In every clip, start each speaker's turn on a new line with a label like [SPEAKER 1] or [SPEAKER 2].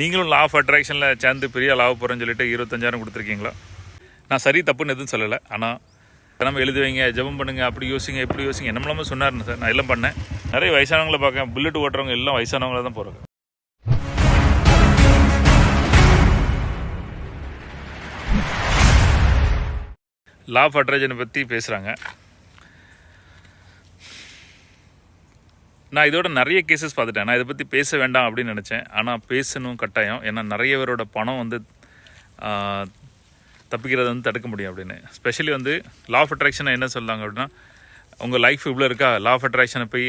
[SPEAKER 1] நீங்களும் law of அட்ராக்ஷனில் சேர்ந்து பெரிய லாப போகிறேன்னு சொல்லிட்டு 25,000 கொடுத்துருக்கீங்களா? நான் சரி தப்புன்னு எதுவும் சொல்லலை. ஆனால் நம்ம எழுதி வைங்க, ஜெபம் பண்ணுங்கள், அப்படி யோசிங்க, இப்படி யோசிங்க, என்னமெல்லாமல் சொன்னார்னு சார். நான் எல்லாம் பண்ணேன். நிறைய வயசானவங்களை பார்க்கேன். புல்லட் ஓட்டுறவங்க எல்லாம் வயசானவங்கள தான் போகிறாங்க. லா ஆஃப் அட்ராக்ஷனை பற்றி பேசுகிறாங்க. நான் இதோட நிறைய கேசஸ் பார்த்துட்டேன். நான் இதை பற்றி பேச வேண்டாம் அப்படின்னு நினச்சேன். ஆனால் பேசணும் கட்டாயம். ஏன்னா நிறைய பேரோட பணம் வந்து தப்பிக்கிறத வந்து தடுக்க முடியும் அப்படின்னு. ஸ்பெஷலி வந்து லா ஆஃப் அட்ராக்ஷனை என்ன சொல்கிறாங்க அப்படின்னா, உங்கள் லைஃப் இவ்வளோ இருக்கா, லா ஆஃப் அட்ராக்ஷனை போய்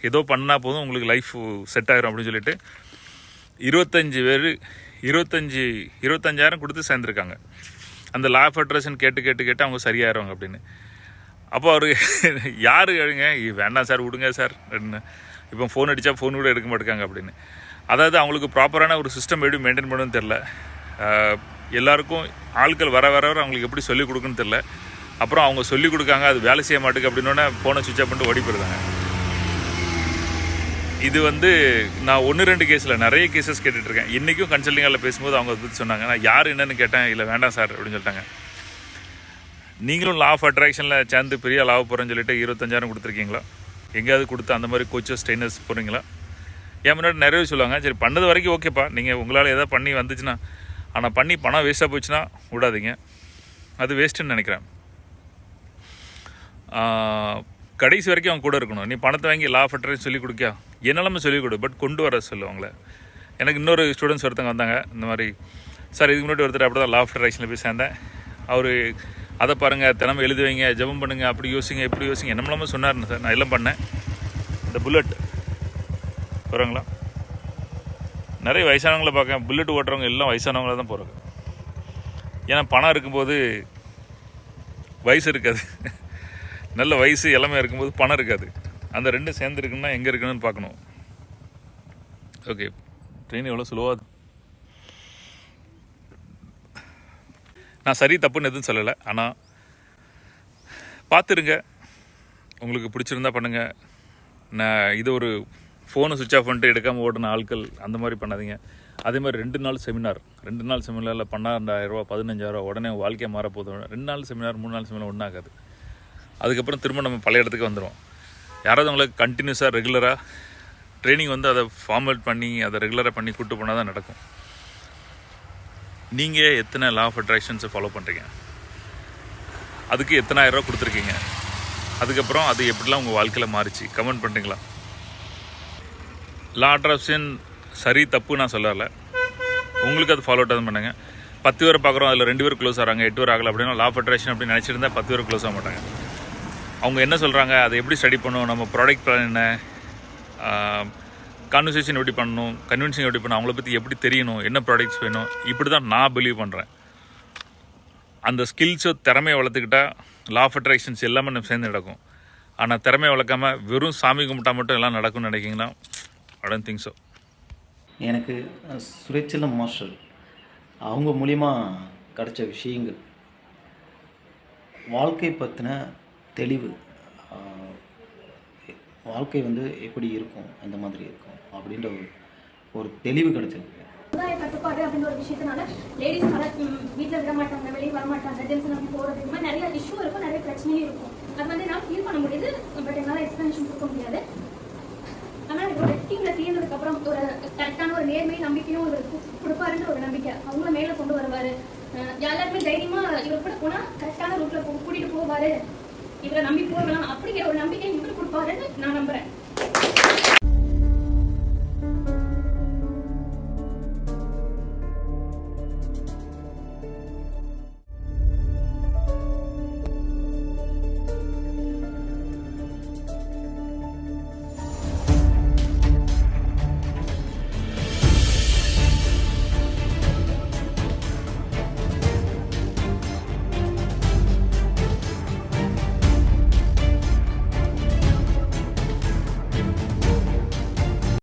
[SPEAKER 1] ஏதோ பண்ணால் போதும் உங்களுக்கு லைஃப் செட் ஆகிரும் அப்படின்னு சொல்லிட்டு 25,000 கொடுத்து சேர்ந்துருக்காங்க. அந்த லா ஆஃப் அட்ராக்ஷன் கேட்டு அவங்க சரியாயிருவாங்க அப்படின்னு. அப்போ அவர் யார் எழுங்க, வேண்டாம் சார், விடுங்க சார் அப்படின்னு. இப்போ ஃபோன் அடித்தா ஃபோன் கூட எடுக்க மாட்டேங்காங்க அப்படின்னு. அதாவது அவங்களுக்கு ப்ராப்பரான ஒரு சிஸ்டம் எப்படி மெயின்டைன் பண்ணணும்னு தெரில. எல்லாருக்கும் ஆட்கள் வர அவங்களுக்கு எப்படி சொல்லிக் கொடுக்குன்னு தெரில. அப்புறம் அவங்க சொல்லிக் கொடுக்காங்க, அது வேலை செய்ய மாட்டேங்க அப்படின்னோடனே ஃபோனை சுவிட்ச் ஆஃப் பண்ணிட்டு ஓடி போயிருந்தாங்க. இது வந்து நான் 1-2 கேஸில் நிறைய கேசஸ் கேட்டுட்ருக்கேன். இன்றைக்கும் கன்சல்டிங் ஹாலில் பேசும்போது அவங்க அதை பற்றி சொன்னாங்க. நான் யார் என்னென்னு கேட்டேன், இல்லை வேண்டாம் சார் அப்படின்னு சொல்லிட்டாங்க. நீங்களும் லா ஆஃப் அட்ராக்ஷனில் சேர்ந்து பெரிய லாப போகிறேன்னு சொல்லிட்டு 25,000 கொடுத்துருக்கீங்களா? எங்கேயாவது கொடுத்து அந்த மாதிரி கோச்சஸ் ட்ரெயினர்ஸ் போகிறீங்களா? என் முன்னாடி நிறைய சொல்லுவாங்க, சரி பண்ணது வரைக்கும் ஓகேப்பா, நீங்கள் உங்களால் எதாவது பண்ணி வந்துச்சுன்னா. ஆனால் பண்ணி பணம் வேஸ்ட்டாக போச்சுன்னா விடாதீங்க, அது வேஸ்ட்டுன்னு நினைக்கிறேன். கடைசி வரைக்கும் அவங்க கூட இருக்கணும். நீ பணத்தை வாங்கி லா ஆஃப் அட்ராக்ஷன் சொல்லிக் கொடுக்க என்னெல்லாமே சொல்லிக் கொடு, பட் கொண்டு வர சொல்லுவாங்களே. எனக்கு இன்னொரு ஸ்டூடெண்ட்ஸ் ஒருத்தங்க வந்தாங்க இந்த மாதிரி. சார் இதுக்கு முன்னாடி ஒருத்தர் அப்படி தான் லா ஆஃப் அட்ராக்ஷனில் போய் சேர்ந்தேன். அவர் அதை பாருங்கள், தினமும் எழுதி வைங்க, ஜெபம் பண்ணுங்கள், அப்படி யோசிங்க, இப்படி யோசிங்க, என்னமெல்லாமல் சொன்னார்னு சார். நான் எல்லாம் பண்ணேன். இந்த புல்லட் போகிறாங்களா, நிறைய வயசானவங்களை பார்க்கேன். புல்லட் ஓட்டுறவங்க எல்லாம் வயசானவங்கள தான் போகிறாங்க. ஏன்னா பணம் இருக்கும்போது வயசு இருக்காது. நல்ல வயசு எல்லாமே இருக்கும்போது பணம் இருக்காது. அந்த ரெண்டும் சேர்ந்து இருக்குன்னா எங்கே இருக்குன்னு பார்க்கணும். ஓகே, ட்ரெயின் எவ்வளோ ஸ்லோவாக. நான் சரி தப்புன்னு எதுவும் சொல்லலை. ஆனால் பார்த்துருங்க, உங்களுக்கு பிடிச்சிருந்தா பண்ணுங்கள். நான் இது ஒரு ஃபோனை சுவிட்ச் ஆஃப் பண்ணிட்டு எடுக்காமல் ஓடின ஆட்கள் அந்த மாதிரி பண்ணாதீங்க. அதே மாதிரி 2 நாள் செமினார் 12,000 15,000 உடனே வாழ்க்கையை மாறப்போதும். 2 நாள் செமினார் 3 நாள் செமினார் ஒன்றும் ஆகாது. அதுக்கப்புறம் திரும்ப நம்ம பழைய இடத்துக்கு வந்துடுவோம். யாராவது உங்களுக்கு கண்டினியூஸாக ரெகுலராக ட்ரைனிங் வந்து அதை ஃபார்மேட் பண்ணி அதை ரெகுலராக பண்ணி கூப்பிட்டு போனால் தான் நடக்கும். நீங்கள் எத்தனை லா ஆஃப் அட்ராக்ஷன்ஸை ஃபாலோ பண்ணுறீங்க, அதுக்கு எத்தனை ஆயிரரூவா கொடுத்துருக்கீங்க, அதுக்கப்புறம் அது எப்படிலாம் உங்கள் வாழ்க்கையில் மாறிச்சு கமெண்ட் பண்ணுறீங்களா? லா அட்ராக்ஷன் சரி தப்பு நான் சொல்லலை, உங்களுக்கு அது ஃபாலோ தான் பண்ணுங்கள். 10 பேர் பார்க்குறோம், அதில் 2 பேர் க்ளோஸ் ஆகிறாங்க, 8 பேர் ஆகலை அப்படின்னா லா ஆஃப் அட்ராக்ஷன் அப்படின்னு நினச்சிருந்தா 10 பேர் க்ளோஸ் ஆக மாட்டாங்க. அவங்க என்ன சொல்கிறாங்க, அதை எப்படி ஸ்டடி பண்ணணும், நம்ம ப்ராடக்ட் பிளான் என்ன, கான்வர்சேஷன் எப்படி பண்ணணும், கன்வின்சிங் எப்படி பண்ணணும், அவங்கள பற்றி எப்படி தெரியணும், என்ன ப்ராடக்ட்ஸ் வேணும், இப்படி தான் நான் பிலீவ் பண்ணுறேன். அந்த ஸ்கில்ஸோ திறமையை வளர்த்துக்கிட்டால் லா ஆஃப் அட்ராக்ஷன்ஸ் எல்லாமே நம்ம சேர்ந்து நடக்கும். ஆனால் திறமையை வளர்க்காமல் வெறும் சாமி கும்பிட்டா மட்டும் எல்லாம் நடக்கும்னு நினைக்கிங்கன்னா ஐ டோன்ட் திங்க் ஸோ.
[SPEAKER 2] எனக்கு சுரேஷ் மாஸ்டர் அவங்க மூலிமா கிடைச்ச விஷயங்கள், வாழ்க்கை பற்றின தெளிவு, வாழ்க்கை வந்து எப்படி இருக்கும், எந்த மாதிரி இருக்கும் அப்படின்ற ஒரு தெளிவு கிடைச்சிருக்கு.
[SPEAKER 3] சமுதாய கட்டுப்பாடு அப்படின்ற ஒரு விஷயத்தினால லேடிஸ் வீட்டில் விட மாட்டாங்க, வெளியே வர மாட்டாங்க, ஜென்ஸ் நம்பி போகிறது, இந்த மாதிரி நிறைய இஷ்யூ இருக்கும், நிறைய பிரச்சனையும் இருக்கும். அது வந்து என்னால் ஃபீல் பண்ண முடியுது, பட் என்னால் எக்ஸ்பிளனேஷன் கொடுக்க முடியாது. ஆனால் ஒரு டீமில் சேர்ந்ததுக்கப்புறம் ஒரு கரெக்டான ஒரு நேர்மை நம்பிக்கையும் ஒரு கொடுப்பாருன்ற ஒரு நம்பிக்கை அவங்கள மேலே கொண்டு வருவார். எல்லாருமே தைரியமாக இவர் கூட போனால் கரெக்டான ரூட்டில் கூட்டிகிட்டு போவார், இவரை நம்பி போகலாம் அப்படிங்கிற ஒரு நம்பிக்கை இவர் கொடுப்பாருன்னு நான் நம்புகிறேன்.